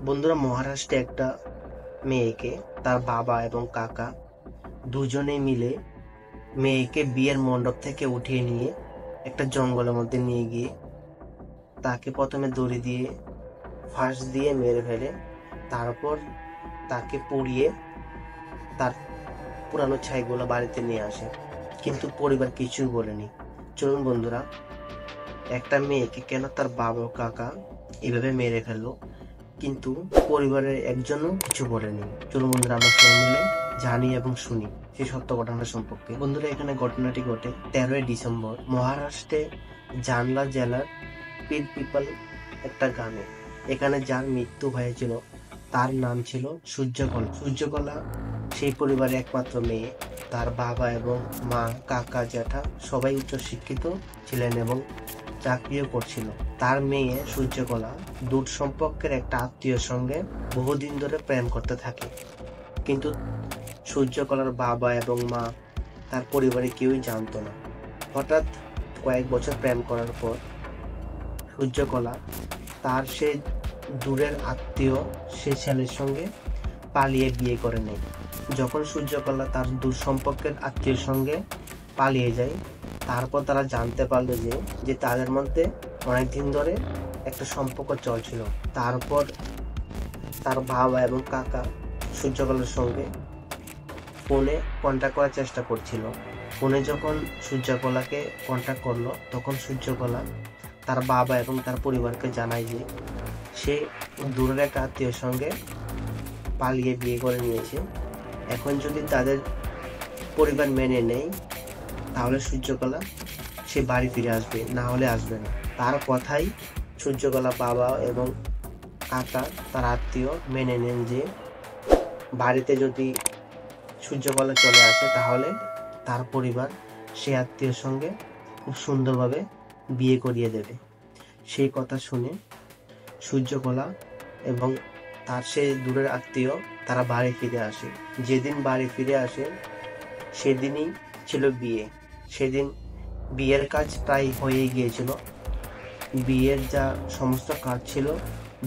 বন্ধুরা, মহারাষ্ট্রে একটা মেয়েকে তার বাবা এবং কাকা দুজনে মিলে মেয়েকে বিয়ের মণ্ডপ থেকে উঠিয়ে নিয়ে একটা জঙ্গলের মধ্যে নিয়ে গিয়ে তাকে প্রথমে দড়ি দিয়ে ফাঁস দিয়ে মেরে ফেলে। তারপর তাকে পুড়িয়ে তার পুরানো ছাইগুলো বাড়িতে নিয়ে আসে, কিন্তু পরিবার কিছুই বলেনি। চলুন বন্ধুরা, একটা মেয়েকে কেন তার বাবা ও কাকা এভাবে মেরে ফেললো, কিন্তু পরিবারের একজনও কিছু বলেনি। চলুন বন্ধুরা, আমরা সবাই মিলে জানি এবং শুনি সেই সত্য ঘটনা সম্পর্কে। বন্ধুরা, এখানে ঘটনাটি ঘটে 13ই ডিসেম্বর মহারাষ্ট্রে জানলা জেলার পিরপিপাল একটা গ্রামে। এখানে যার মৃত্যু হয়েছিল তার নাম ছিল সূর্যকলা। সূর্যকলা সেই পরিবারের একমাত্র মেয়ে। তার বাবা এবং মা, কাকা, জ্যাঠা সবাই উচ্চশিক্ষিত ছিলেন এবং চাকরিও করছিল। তার মেয়ে সূর্যকলা দূর সম্পর্কের একটা আত্মীয়ের সঙ্গে বহুদিন ধরে প্রেম করতে থাকে, কিন্তু সূর্যকলার বাবা এবং মা, তার পরিবারে কেউই জানতো না। হঠাৎ কয়েক বছর প্রেম করার পর সূর্যকলা তার সে দূরের আত্মীয় সে ছেলের সঙ্গে পালিয়ে বিয়ে করে নেয়। যখন সূর্যকলা তার দূর সম্পর্কের আত্মীয়ের সঙ্গে পালিয়ে যায়, তারপর তারা জানতে পারলো যে তাদের মধ্যে অনেকদিন ধরে একটা সম্পর্ক চলছিল। তারপর তার বাবা এবং কাকা সূর্যকলার সঙ্গে ফোনে কন্ট্যাক্ট করার চেষ্টা করছিল। ফোনে যখন সূর্যকলাকে কন্ট্যাক্ট করলো, তখন সূর্যকলা তার বাবা এবং তার পরিবারকে জানায় যে সে দূরের এক আত্মীয়ের সঙ্গে পালিয়ে বিয়ে করে নিয়েছে। এখন যদি তাদের পরিবার মেনে নেয়, তাহলে সূর্যকলা সে বাড়ি ফিরে আসবে, না হলে আসবে না। তার কথাই সূর্যকলা বাবা এবং কাকা, তার আত্মীয়, মেনে নেন যে বাড়িতে যদি সূর্যকলা চলে আসে, তাহলে তার পরিবার সে আত্মীয়ের সঙ্গে খুব সুন্দরভাবে বিয়ে করিয়ে দেবে। সেই কথা শুনে সূর্যকলা এবং তার সে দূরের আত্মীয় তারা বাড়ি ফিরে আসে। যেদিন বাড়ি ফিরে আসে সেদিনই ছিল বিয়ে। সেদিন বিয়ের কাজ প্রায় হয়ে গিয়েছিল। বিয়ের যা সমস্ত কাজ ছিল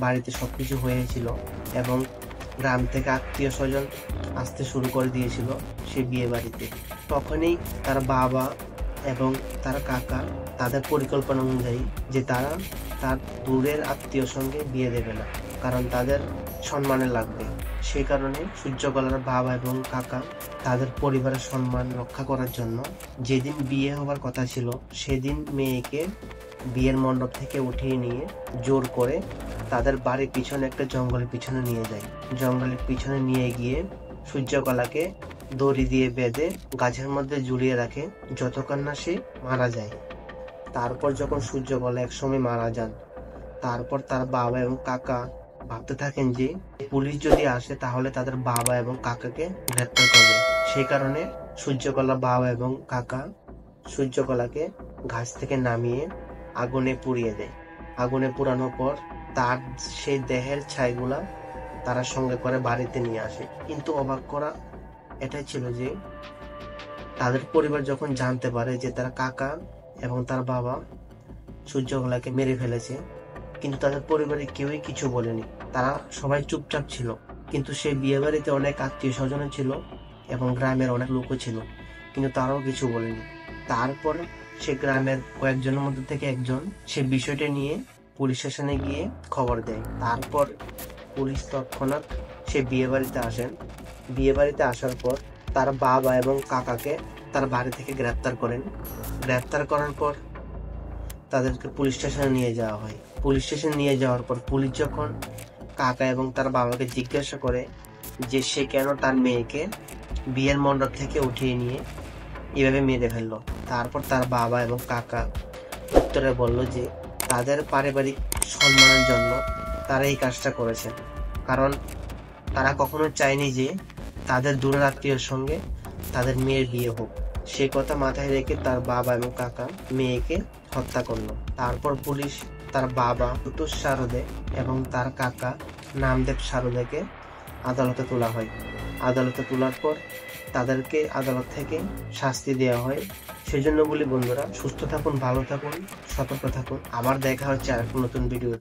বাড়িতে সবকিছু হয়েছিল এবং গ্রাম থেকে আত্মীয় স্বজন আসতে শুরু করে দিয়েছিল সে বিয়ে বাড়িতে। তখনই তার বাবা এবং তার কাকা তাদের পরিকল্পনা অনুযায়ী যে তারা তার দূরের আত্মীয় সঙ্গে বিয়ে দেবে না, কারণ তাদের সম্মানে লাগবে। সেই কারণে সূর্যকলার বাবা এবং কাকা তাদের পরিবারের সম্মান রক্ষা করার জন্য যেদিন বিয়ে হবার কথা ছিল সেদিন মেয়েকে বিয়ের মণ্ডপ থেকে উঠিয়ে নিয়ে জোর করে তাদের বাড়ির পিছনে একটা জঙ্গলের পিছনে নিয়ে যায়। জঙ্গলের পিছনে নিয়ে গিয়ে সূর্যকলাকে দড়ি দিয়ে বেঁধে গাছের মধ্যে ঝুলিয়ে রাখে যতক্ষণ না সে মারা যায়। তারপর যখন সূর্যকলা একসময় মারা যান, তারপর তার বাবা এবং কাকা ভাবতে থাকেন যে পুলিশ যদি আসে তাহলে তাদের বাবা এবং কাকাকে গ্রেপ্তার করবে। সেই কারণে সূর্যকলা বাবা এবং কাকা সূর্যকলাকে গাছ থেকে নামিয়ে আগুনে পুড়িয়ে দেয়। আগুনে পুড়ানোর পর তার সেই দেহের ছাইগুলা তারা সঙ্গে করে বাড়িতে নিয়ে আসে। কিন্তু অবাক করা এটাই ছিল যে তাদের পরিবার যখন জানতে পারে যে তার কাকা এবং তার বাবা সূর্যকলাকে মেরে ফেলেছে, কিন্তু তাদের পরিবারে কেউই কিছু বলেনি। তারা সবাই চুপচাপ ছিল। কিন্তু সেই বিয়ে বাড়িতে অনেক আত্মীয় স্বজন ছিল এবং গ্রামের অনেক লোকও ছিল, কিন্তু তারাও কিছু বলেনি। তারপর সে গ্রামের কয়েকজনের মধ্যে থেকে একজন সে বিষয়টা নিয়ে পুলিশ স্টেশনে গিয়ে খবর দেয়। তারপর পুলিশ তৎক্ষণাৎ সে বিয়ে বাড়িতে আসেন। বিয়ে বাড়িতে আসার পর তার বাবা এবং কাকাকে তার বাড়ি থেকে গ্রেপ্তার করেন। গ্রেপ্তার করার পর তাদেরকে পুলিশ স্টেশনে নিয়ে যাওয়া হয়। পুলিশ স্টেশনে নিয়ে যাওয়ার পর পুলিশ যখন কাকা এবং তার বাবাকে জিজ্ঞাসা করে যে সে কেন তার মেয়েকে বিয়ের মণ্ডপ থেকে উঠিয়ে নিয়ে এভাবে মেরে ফেললো, তারপর তার বাবা এবং কাকা উত্তরে বলল যে তাদের পারিবারিক সম্মানের জন্য তারা এই কাজটা করেছে, কারণ তারা কখনো চায়নি যে তাদের দূরের আত্মীয়ের সঙ্গে তাদের মেয়ের বিয়ে হোক। সে কথা মাথায় রেখে তার বাবা এবং কাকা মেয়েকে হত্যা করলো। তারপর পুলিশ তার বাবা তুতুস সারদে এবং তার কাকা নামদেব সারদেকে আদালতে তোলা হয়। আদালতে তোলার পর তাদেরকে আদালত থেকে শাস্তি দেওয়া হয়। সেজন্য বলি বন্ধুরা, সুস্থ থাকুন, ভালো থাকুন, সতর্ক থাকুন। আবার দেখা হচ্ছে আর একটা নতুন ভিডিও।